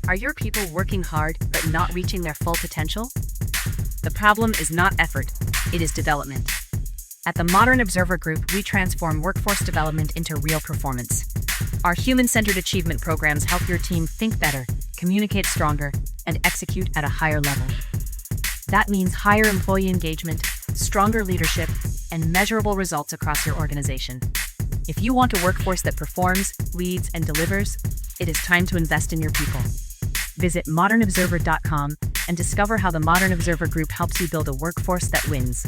Are your people working hard but not reaching their full potential? The problem is not effort, it is development. At the Modern Observer Group, we transform workforce development into real performance. Our human-centered achievement programs help your team think better, communicate stronger, and execute at a higher level. That means higher employee engagement, stronger leadership, and measurable results across your organization. If you want a workforce that performs, leads, and delivers, it is time to invest in your people. Visit modernobserver.com and discover how the Modern Observer Group helps you build a workforce that wins.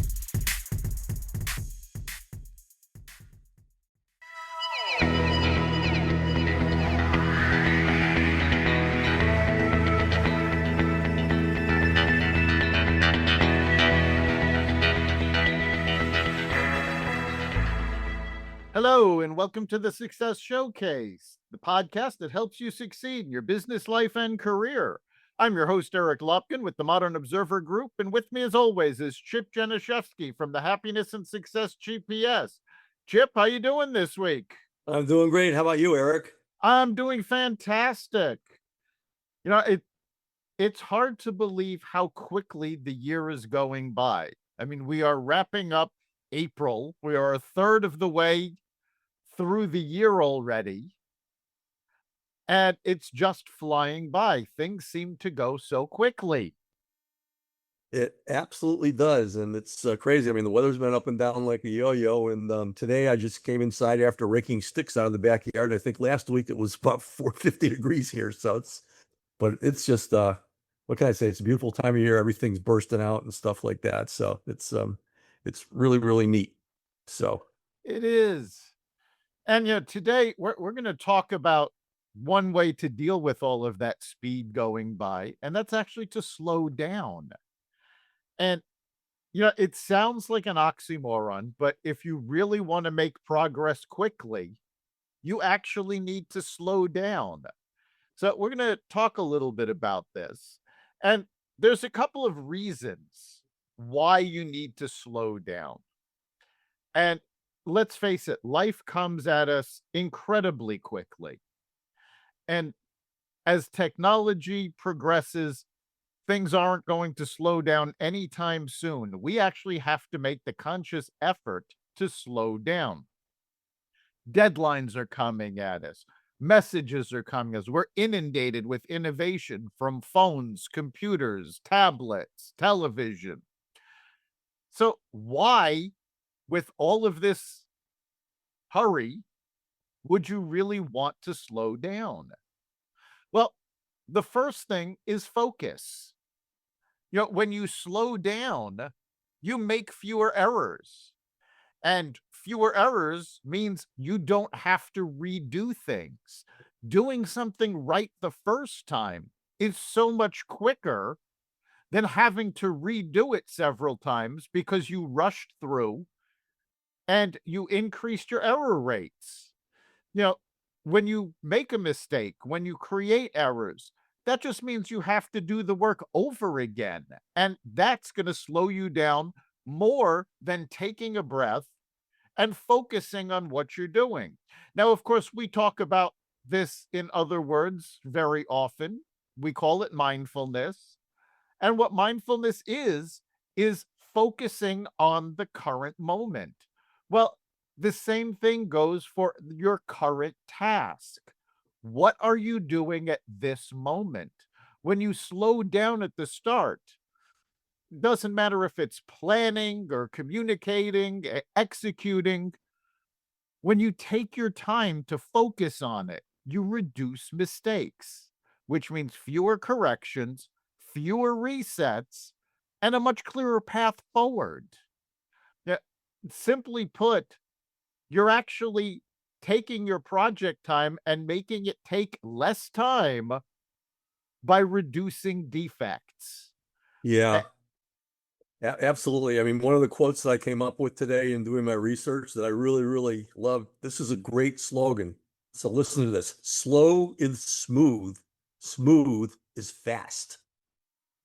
Hello, and welcome to the Success Showcase, the podcast that helps you succeed in your business life and career. I'm your host, Eric Lopkin with the Modern Observer Group, and with me as always is Chip Janiszewski from the Happiness and Success GPS. Chip, how you doing this week? I'm doing great. How about you, Eric? I'm doing fantastic. You know, it's hard to believe how quickly the year is going by. I mean, we are wrapping up April. We are a third of the way through the year already, and it's just flying by. Things seem to go so quickly. It absolutely does, and it's crazy. I mean, the weather's been up and down like a yo-yo, and today I just came inside after raking sticks out of the backyard. I think last week it was about 450 degrees here, but it's just what can I say? It's a beautiful time of year. Everything's bursting out and stuff like that. So it's really, really neat. So It is. And today we're going to talk about one way to deal with all of that speed going by, and that's actually to slow down. And it sounds like an oxymoron, but if you really want to make progress quickly, you actually need to slow down. So we're going to talk a little bit about this. And there's a couple of reasons why you need to slow down. And let's face it, life comes at us incredibly quickly. And as technology progresses, things aren't going to slow down anytime soon. We actually have to make the conscious effort to slow down. Deadlines are coming at us. Messages are coming as we're inundated with innovation from phones, computers, tablets, television. So why, with all of this hurry, would you really want to slow down? Well, the first thing is focus. When you slow down, you make fewer errors. And fewer errors means you don't have to redo things. Doing something right the first time is so much quicker than having to redo it several times because you rushed through and you increased your error rates. When you make a mistake, when you create errors, that just means you have to do the work over again. And that's going to slow you down more than taking a breath and focusing on what you're doing. Now, of course, we talk about this in other words very often. We call it mindfulness. And what mindfulness is focusing on the current moment. Well, the same thing goes for your current task. What are you doing at this moment? When you slow down at the start, doesn't matter if it's planning or communicating, executing. When you take your time to focus on it, you reduce mistakes, which means fewer corrections, fewer resets, and a much clearer path forward. Yeah, simply put, you're actually taking your project time and making it take less time by reducing defects. yeah, absolutely. I mean, one of the quotes that I came up with today in doing my research that I really, really love, this is a great slogan. So listen to this. Slow is smooth. Smooth is fast.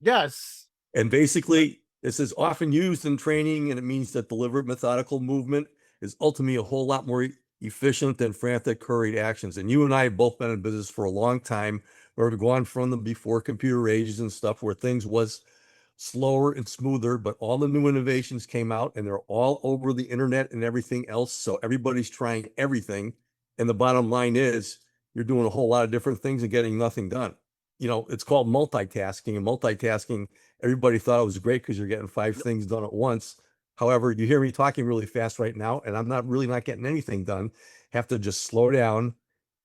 Yes. And basically, this is often used in training, and it means that deliberate methodical movement is ultimately a whole lot more efficient and frantic hurried actions. And you and I have both been in business for a long time. We've gone from the before computer ages and stuff where things was slower and smoother, but all the new innovations came out and they're all over the internet and everything else. So everybody's trying everything. And the bottom line is you're doing a whole lot of different things and getting nothing done. It's called multitasking, and multitasking, everybody thought it was great because you're getting five things done at once. However, you hear me talking really fast right now, and I'm not getting anything done. Have to just slow down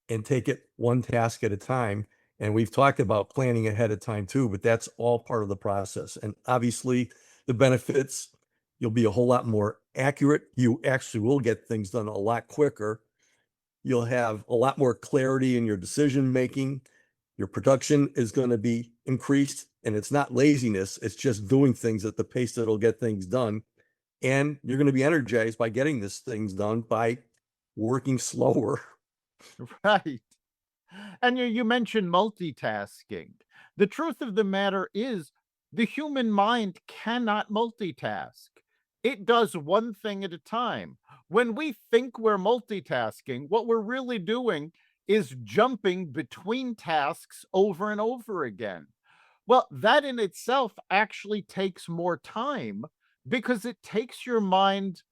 and take it one task at a time. And we've talked about planning ahead of time too, but that's all part of the process. And obviously the benefits, you'll be a whole lot more accurate. You actually will get things done a lot quicker. You'll have a lot more clarity in your decision making. Your production is going to be increased, and it's not laziness. It's just doing things at the pace that'll get things done. And you're going to be energized by getting these things done by working slower. Right. And you mentioned multitasking. The truth of the matter is, the human mind cannot multitask. It does one thing at a time. When we think we're multitasking, what we're really doing is jumping between tasks over and over again. Well, that in itself actually takes more time because it takes your mind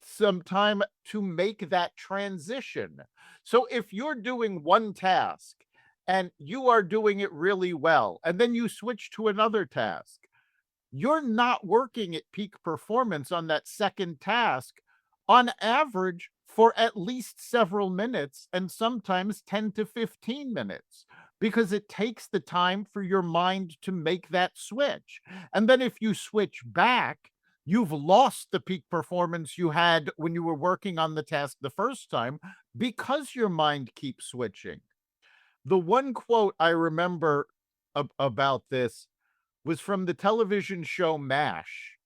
some time to make that transition. So if you're doing one task and you are doing it really well, and then you switch to another task, you're not working at peak performance on that second task on average for at least several minutes and sometimes 10 to 15 minutes because it takes the time for your mind to make that switch. And then if you switch back, you've lost the peak performance you had when you were working on the task the first time because your mind keeps switching. The one quote I remember about this was from the television show MASH.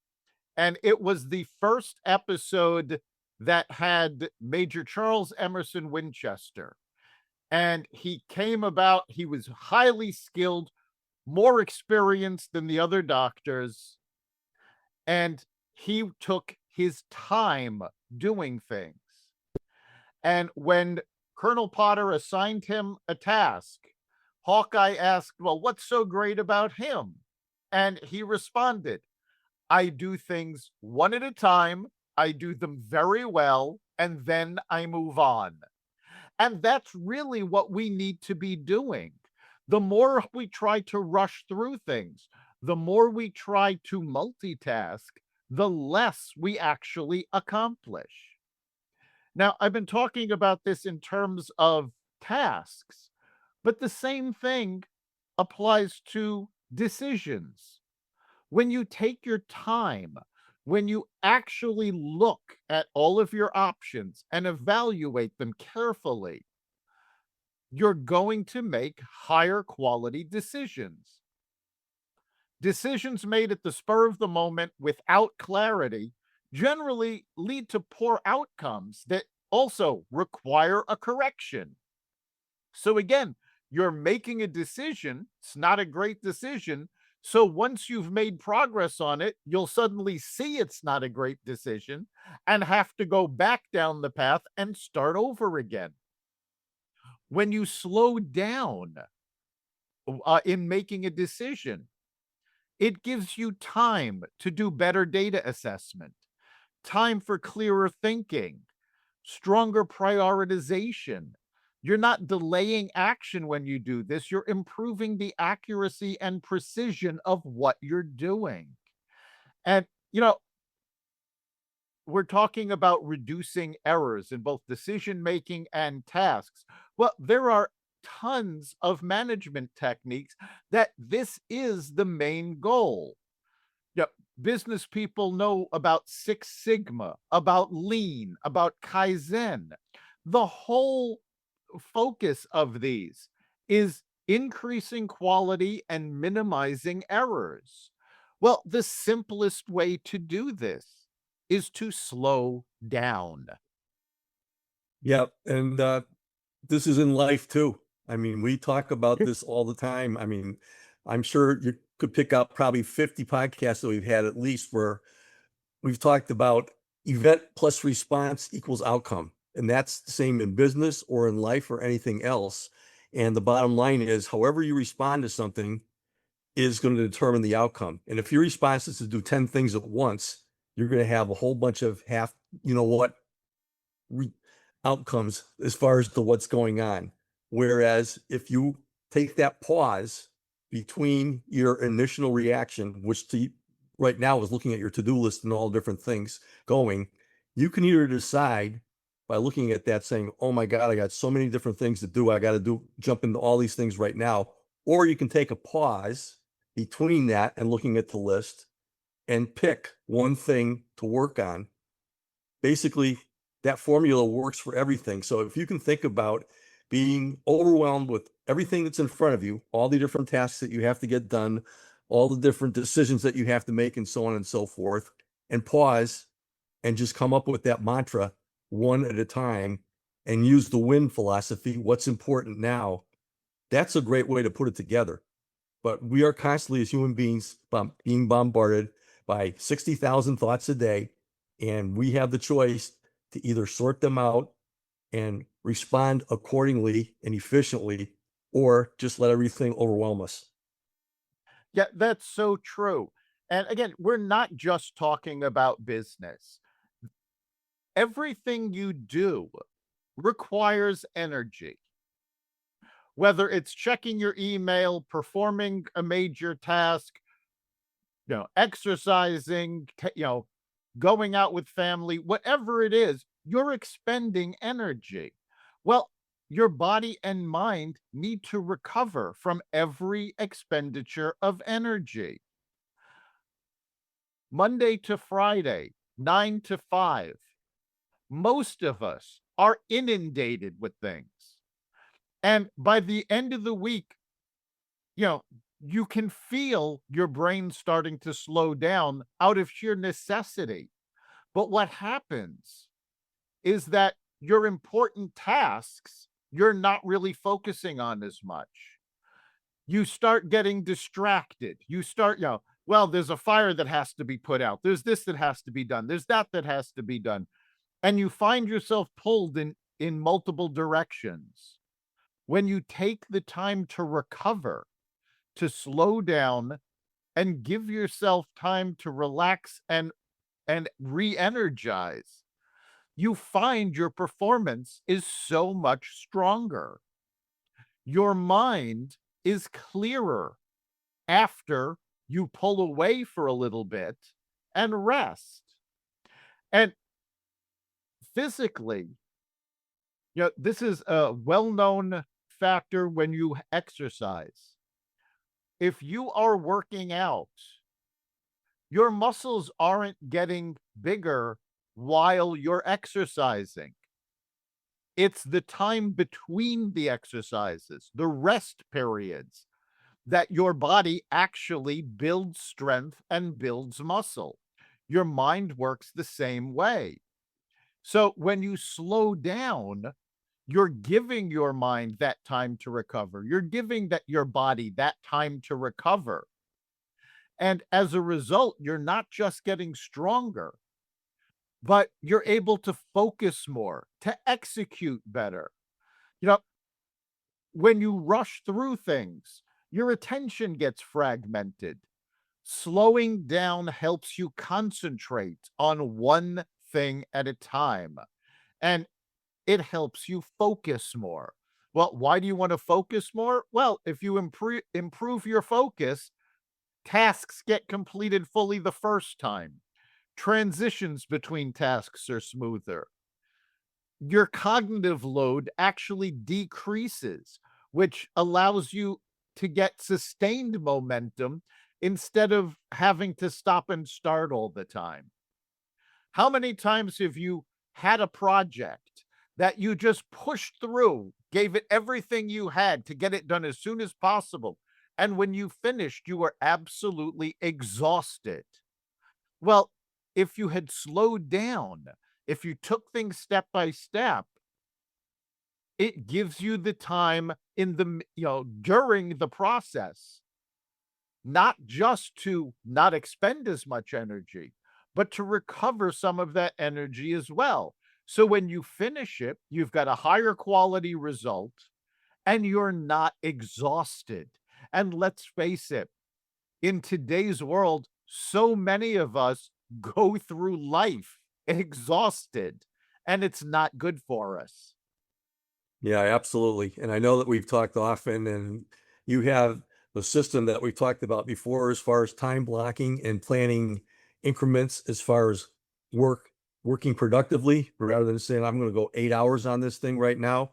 And it was the first episode that had Major Charles Emerson Winchester. And he was highly skilled, more experienced than the other doctors. And he took his time doing things. And when Colonel Potter assigned him a task, Hawkeye asked, "Well, what's so great about him?" And he responded, "I do things one at a time, I do them very well, and then I move on." And that's really what we need to be doing. The more we try to rush through things, the more we try to multitask, the less we actually accomplish. Now, I've been talking about this in terms of tasks, but the same thing applies to decisions. When you take your time, when you actually look at all of your options and evaluate them carefully, you're going to make higher quality decisions. Decisions made at the spur of the moment without clarity generally lead to poor outcomes that also require a correction. So again, you're making a decision, it's not a great decision. So once you've made progress on it, you'll suddenly see it's not a great decision and have to go back down the path and start over again. When you slow down in making a decision, it gives you time to do better data assessment, time for clearer thinking, stronger prioritization. You're not delaying action when you do this. You're improving the accuracy and precision of what you're doing. And, we're talking about reducing errors in both decision making and tasks. Well, there are tons of management techniques that this is the main goal. Yeah, business people know about Six Sigma, about Lean, about Kaizen. The whole focus of these is increasing quality and minimizing errors. Well, the simplest way to do this is to slow down. Yep. And this is in life too. I mean, we talk about this all the time. I mean, I'm sure you could pick up probably 50 podcasts that we've had at least where we've talked about event plus response equals outcome. And that's the same in business or in life or anything else. And the bottom line is, however you respond to something is going to determine the outcome. And if your response is to do 10 things at once, you're going to have a whole bunch of half, you know what, re- outcomes as far as to what's going on. Whereas if you take that pause between your initial reaction, which right now is looking at your to-do list and all different things going, you can either decide by looking at that saying, oh my God, I got so many different things to do. I got to jump into all these things right now. Or you can take a pause between that and looking at the list and pick one thing to work on. Basically, that formula works for everything. So if you can think about being overwhelmed with everything that's in front of you, all the different tasks that you have to get done, all the different decisions that you have to make, and so on and so forth, and pause and just come up with that mantra one at a time and use the win philosophy. What's important now? That's a great way to put it together. But we are constantly, as human beings, being bombarded by 60,000 thoughts a day, and we have the choice to either sort them out and respond accordingly and efficiently, or just let everything overwhelm us. Yeah, that's so true. And again, we're not just talking about business. Everything you do requires energy, whether it's checking your email, performing a major task, exercising, going out with family, whatever it is, you're expending energy. Well, your body and mind need to recover from every expenditure of energy. Monday to Friday, 9 to 5, most of us are inundated with things. And by the end of the week, you know, you can feel your brain starting to slow down out of sheer necessity. But what happens is that your important tasks, you're not really focusing on as much. You start getting distracted. You start, well, there's a fire that has to be put out. There's this that has to be done. There's that that has to be done. And you find yourself pulled in multiple directions. When you take the time to recover, to slow down and give yourself time to relax and re-energize, you find your performance is so much stronger. Your mind is clearer after you pull away for a little bit and rest. And physically, this is a well-known factor when you exercise. If you are working out, your muscles aren't getting bigger while you're exercising. It's the time between the exercises, the rest periods, that your body actually builds strength and builds muscle. Your mind works the same way. So when you slow down, you're giving your mind that time to recover. You're giving that your body that time to recover. And as a result, you're not just getting stronger, but you're able to focus more, to execute better. You know, when you rush through things, your attention gets fragmented. Slowing down helps you concentrate on one thing at a time, and it helps you focus more. Well, why do you want to focus more? Well, if you improve your focus, tasks get completed fully the first time. Transitions between tasks are smoother. Your cognitive load actually decreases, which allows you to get sustained momentum instead of having to stop and start all the time. How many times have you had a project that you just pushed through, gave it everything you had to get it done as soon as possible, and when you finished, you were absolutely exhausted? Well, if you had slowed down, if you took things step by step, it gives you the time during the process, not just to not expend as much energy, but to recover some of that energy as well. So when you finish it, you've got a higher quality result and you're not exhausted. And let's face it, in today's world, so many of us go through life exhausted, and it's not good for us. Yeah, absolutely. And I know that we've talked often, and you have the system that we've talked about before as far as time blocking and planning increments as far as working productively rather than saying, I'm going to go 8 hours on this thing right now.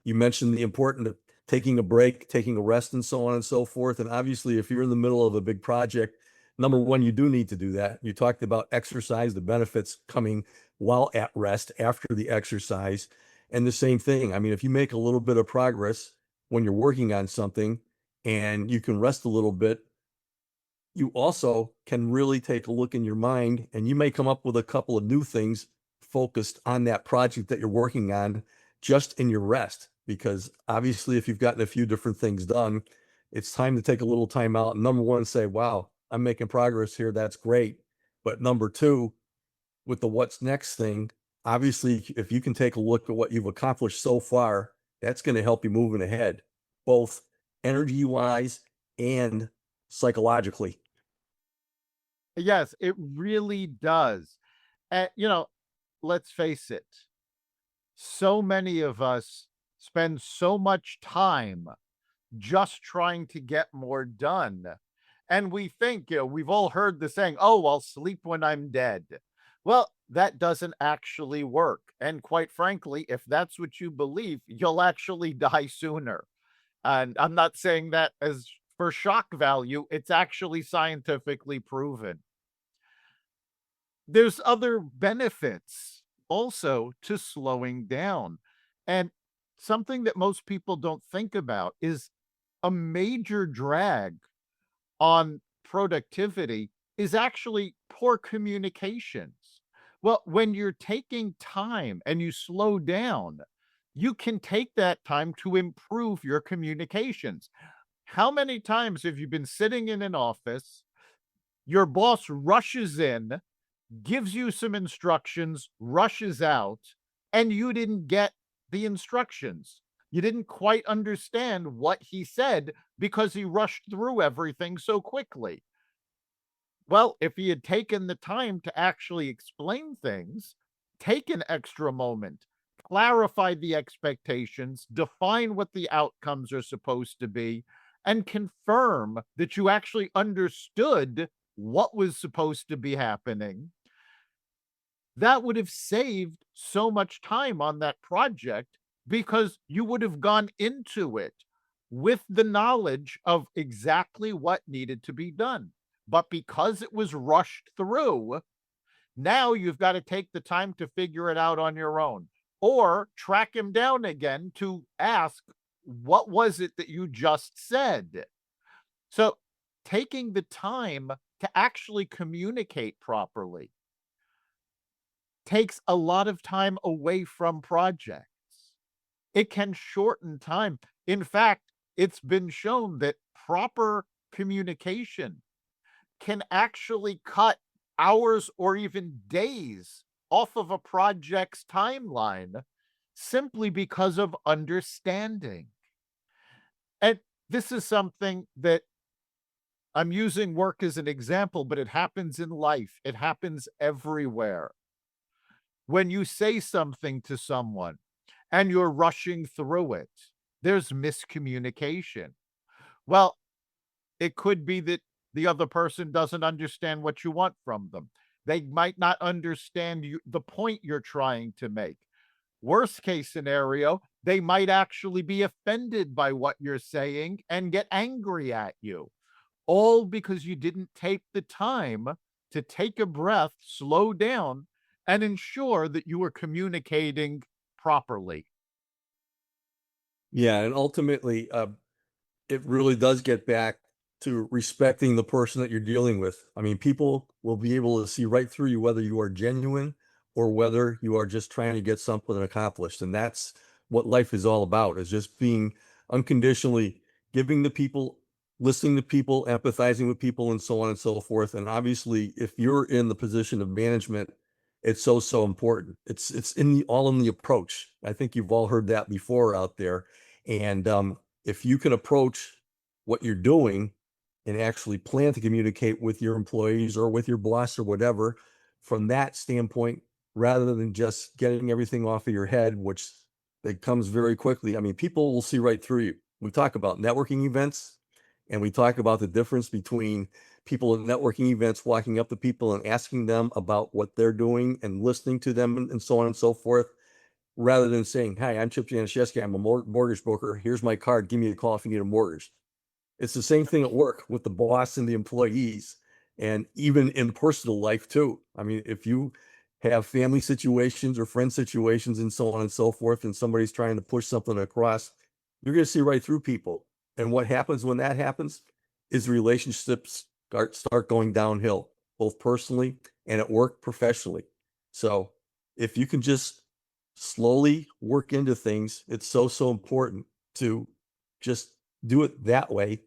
You mentioned the importance of taking a break, taking a rest, and so on and so forth. And obviously, if you're in the middle of a big project, number one, you do need to do that. You talked about exercise, the benefits coming while at rest after the exercise. And the same thing. I mean, if you make a little bit of progress when you're working on something and you can rest a little bit, you also can really take a look in your mind and you may come up with a couple of new things focused on that project that you're working on just in your rest. Because obviously, if you've gotten a few different things done, it's time to take a little time out. Number one, say, wow, I'm making progress here. That's great. But number two, with the what's next thing, obviously, if you can take a look at what you've accomplished so far, that's going to help you moving ahead, both energy wise and psychologically. Yes, it really does. And, let's face it, so many of us spend so much time just trying to get more done. And we think, we've all heard the saying, oh, I'll sleep when I'm dead. Well, that doesn't actually work. And quite frankly, if that's what you believe, you'll actually die sooner. And I'm not saying that as for shock value, it's actually scientifically proven. There's other benefits also to slowing down. And something that most people don't think about is a major drag on productivity is actually poor communications. Well, when you're taking time and you slow down, you can take that time to improve your communications. How many times have you been sitting in an office, your boss rushes in, gives you some instructions, rushes out, and you didn't get the instructions? You didn't quite understand what he said because he rushed through everything so quickly. Well, if he had taken the time to actually explain things, take an extra moment, clarify the expectations, define what the outcomes are supposed to be, and confirm that you actually understood what was supposed to be happening, that would have saved so much time on that project because you would have gone into it with the knowledge of exactly what needed to be done. But because it was rushed through, now you've got to take the time to figure it out on your own or track him down again to ask, what was it that you just said? So taking the time to actually communicate properly takes a lot of time away from projects. It can shorten time. In fact, it's been shown that proper communication can actually cut hours or even days off of a project's timeline simply because of understanding. And this is something that I'm using work as an example, but it happens in life, it happens everywhere. When you say something to someone and you're rushing through it, there's miscommunication. Well, it could be that the other person doesn't understand what you want from them. They might not understand the point you're trying to make. Worst case scenario, they might actually be offended by what you're saying and get angry at you, all because you didn't take the time to take a breath, slow down, and ensure that you were communicating properly. Yeah. And ultimately, it really does get back to respecting the person that you're dealing with. I mean, people will be able to see right through you, whether you are genuine or whether you are just trying to get something accomplished. And that's what life is all about, is just being unconditionally giving to people, listening to people, empathizing with people, and so on and so forth. And obviously, if you're in the position of management It's so, so important. It's in the all in the approach. I think you've all heard that before out there. And if you can approach what you're doing and actually plan to communicate with your employees or with your boss or whatever from that standpoint, rather than just getting everything off of your head, which it comes very quickly. I mean, people will see right through you. We talk about networking events and we talk about the difference between people at networking events walking up to people and asking them about what they're doing and listening to them and so on and so forth, rather than saying, "Hi, I'm Chip Janiszewski. I'm a mortgage broker. Here's my card. Give me a call if you need a mortgage." It's the same thing at work with the boss and the employees, and even in personal life too. I mean, if you have family situations or friend situations and so on and so forth, and somebody's trying to push something across, you're going to see right through people. And what happens when that happens is relationships start going downhill, both personally and at work professionally. So if you can just slowly work into things, it's so, so important to just do it that way,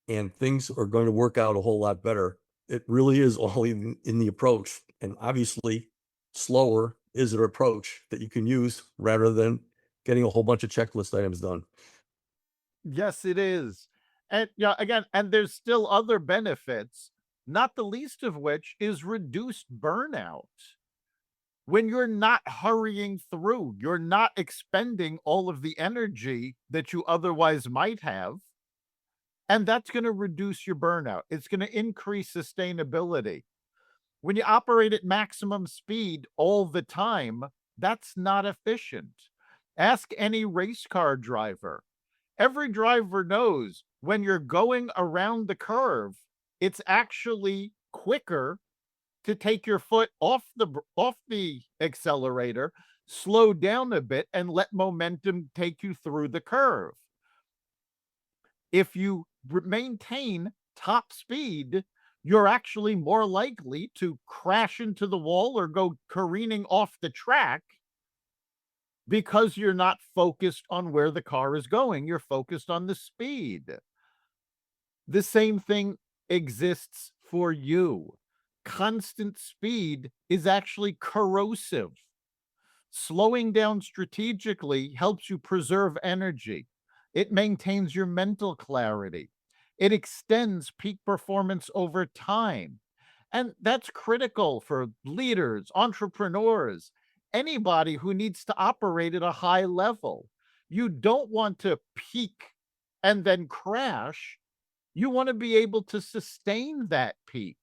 and things are going to work out a whole lot better. It really is all in the approach. And obviously, slower is an approach that you can use rather than getting a whole bunch of checklist items done. Yes, it is. And yeah, again, and there's still other benefits, not the least of which is reduced burnout. When you're not hurrying through, you're not expending all of the energy that you otherwise might have. And that's going to reduce your burnout. It's going to increase sustainability. When you operate at maximum speed all the time, that's not efficient. Ask any race car driver. Every driver knows when you're going around the curve, it's actually quicker to take your foot off the accelerator, slow down a bit and let momentum take you through the curve. If you maintain top speed, you're actually more likely to crash into the wall or go careening off the track because you're not focused on where the car is going. You're focused on the speed. The same thing exists for you. Constant speed is actually corrosive. Slowing down strategically helps you preserve energy. It maintains your mental clarity. It extends peak performance over time. And that's critical for leaders, entrepreneurs, anybody who needs to operate at a high level. You don't want to peak and then crash. You want to be able to sustain that peak.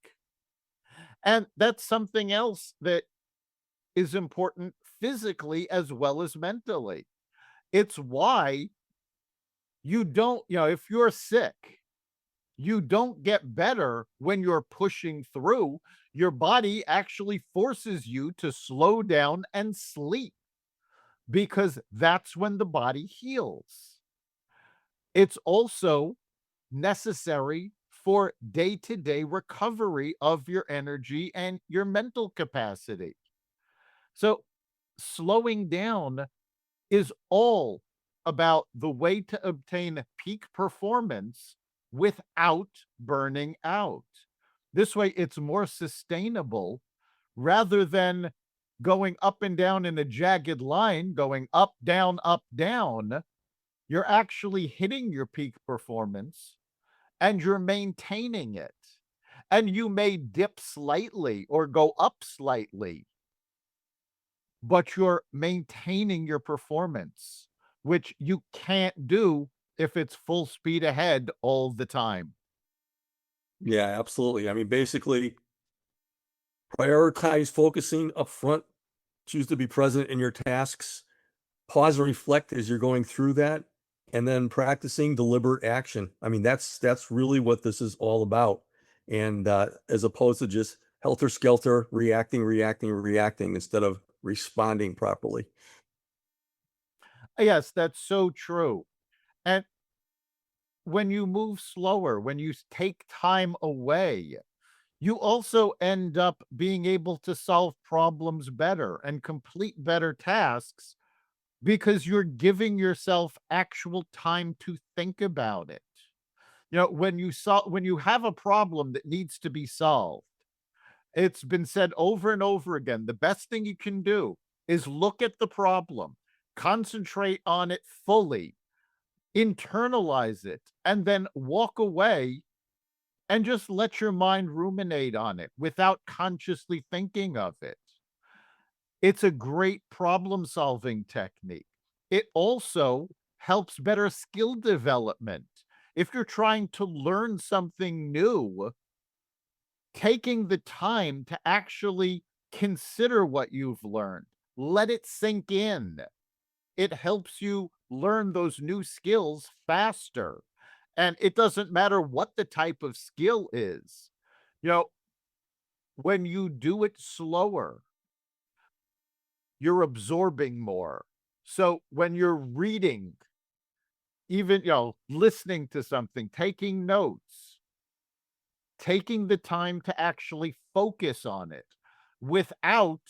And that's something else that is important physically as well as mentally. It's why you don't, if you're sick, you don't get better when you're pushing through. Your body actually forces you to slow down and sleep because that's when the body heals. It's also necessary for day to day recovery of your energy and your mental capacity. So, slowing down is all about the way to obtain peak performance without burning out. This way, it's more sustainable rather than going up and down in a jagged line, going up, down, up, down. You're actually hitting your peak performance and you're maintaining it. And you may dip slightly or go up slightly, but you're maintaining your performance, which you can't do if it's full speed ahead all the time. Yeah, absolutely. I mean, basically, prioritize focusing up front, choose to be present in your tasks, pause and reflect as you're going through that, and then practicing deliberate action. I mean, that's really what this is all about. And as opposed to just helter skelter, reacting instead of responding properly. Yes, that's so true. And when you move slower, when you take time away, you also end up being able to solve problems better and complete better tasks because you're giving yourself actual time to think about it. When you have a problem that needs to be solved, It's been said over and over again. The best thing you can do is look at the problem, concentrate on it fully, internalize it, and then walk away and just let your mind ruminate on it without consciously thinking of it. It's a great problem solving technique. It also helps better skill development. If you're trying to learn something new, taking the time to actually consider what you've learned, let it sink in. It helps you learn those new skills faster. And it doesn't matter what the type of skill is. You know, when you do it slower, you're absorbing more. So when you're reading, even, listening to something, taking notes, taking the time to actually focus on it without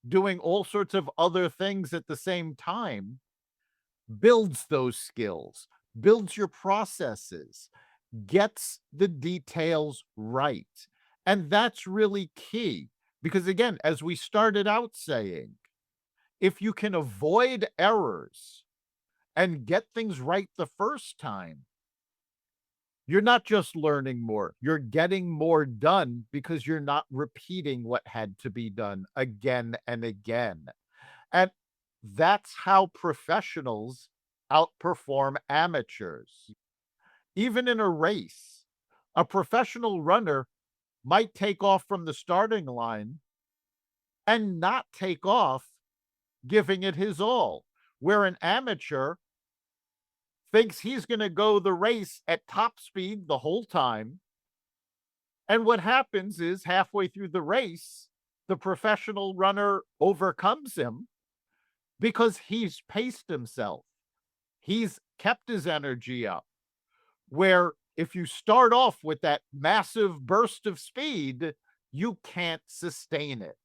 doing all sorts of other things at the same time builds those skills, builds your processes, gets the details right. And that's really key because, again, as we started out saying, if you can avoid errors and get things right the first time, you're not just learning more, you're getting more done because you're not repeating what had to be done again and again. And that's how professionals outperform amateurs. Even in a race, a professional runner might take off from the starting line and not take off giving it his all, where an amateur thinks he's going to go the race at top speed the whole time. And what happens is halfway through the race, the professional runner overcomes him because he's paced himself. He's kept his energy up. Where if you start off with that massive burst of speed, you can't sustain it.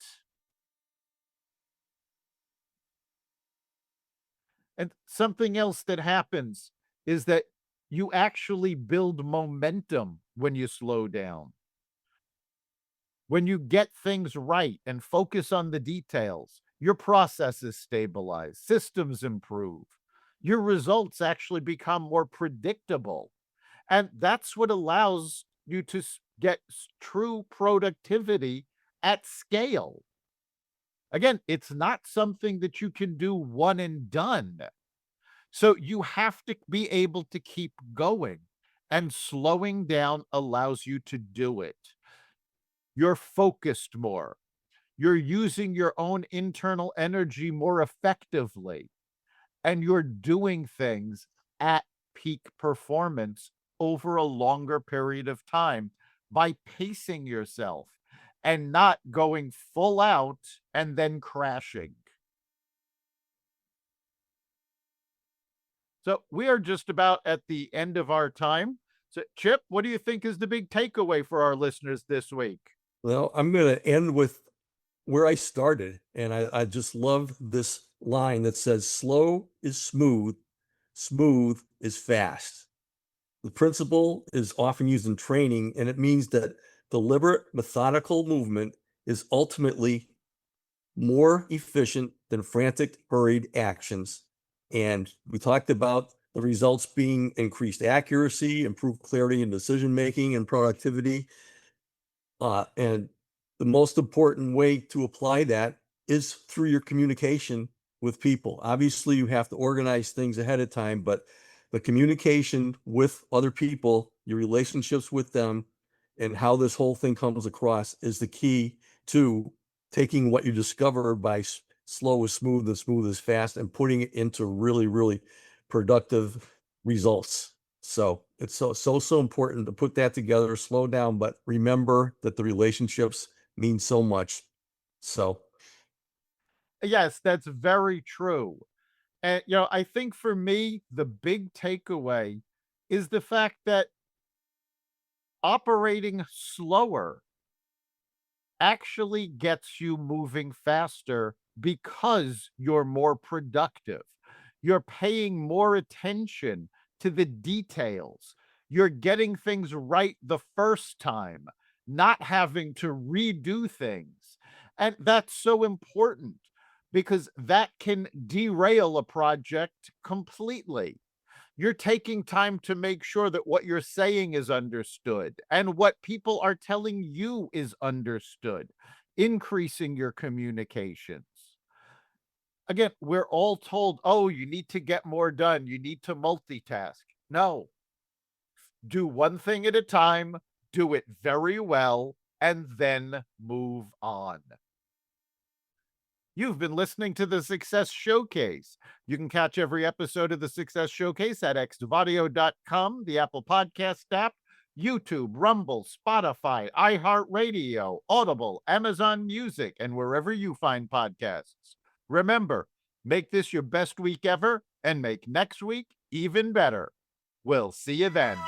And something else that happens is that you actually build momentum when you slow down. When you get things right and focus on the details, your processes stabilize, systems improve, your results actually become more predictable. And that's what allows you to get true productivity at scale. Again, it's not something that you can do one and done. So you have to be able to keep going, and slowing down allows you to do it. You're focused more. You're using your own internal energy more effectively, and you're doing things at peak performance over a longer period of time by pacing yourself and not going full out and then crashing. So we are just about at the end of our time. So, Chip, what do you think is the big takeaway for our listeners this week? Well, I'm going to end with where I started. And I just love this line that says, slow is smooth, smooth is fast. The principle is often used in training, and it means that deliberate, methodical movement is ultimately more efficient than frantic, hurried actions. And we talked about the results being increased accuracy, improved clarity in decision making, and productivity. And the most important way to apply that is through your communication with people. Obviously, you have to organize things ahead of time, but the communication with other people, your relationships with them, and how this whole thing comes across is the key to taking what you discover by slow is smooth and smooth is fast and putting it into really, really productive results. So it's so important to put that together, slow down, but remember that the relationships mean so much. So Yes, that's very true. And, I think for me, the big takeaway is the fact that operating slower actually gets you moving faster because you're more productive. You're paying more attention to the details. You're getting things right the first time, not having to redo things. And that's so important because that can derail a project completely. You're taking time to make sure that what you're saying is understood and what people are telling you is understood, increasing your communications. Again, we're all told, oh, you need to get more done. You need to multitask. No, do one thing at a time, do it very well, and then move on. You've been listening to the Success Showcase. You can catch every episode of the Success Showcase at xvadio.com, the Apple Podcast app, YouTube, Rumble, Spotify, iHeartRadio, Audible, Amazon Music, and wherever you find podcasts. Remember, make this your best week ever and make next week even better. We'll see you then.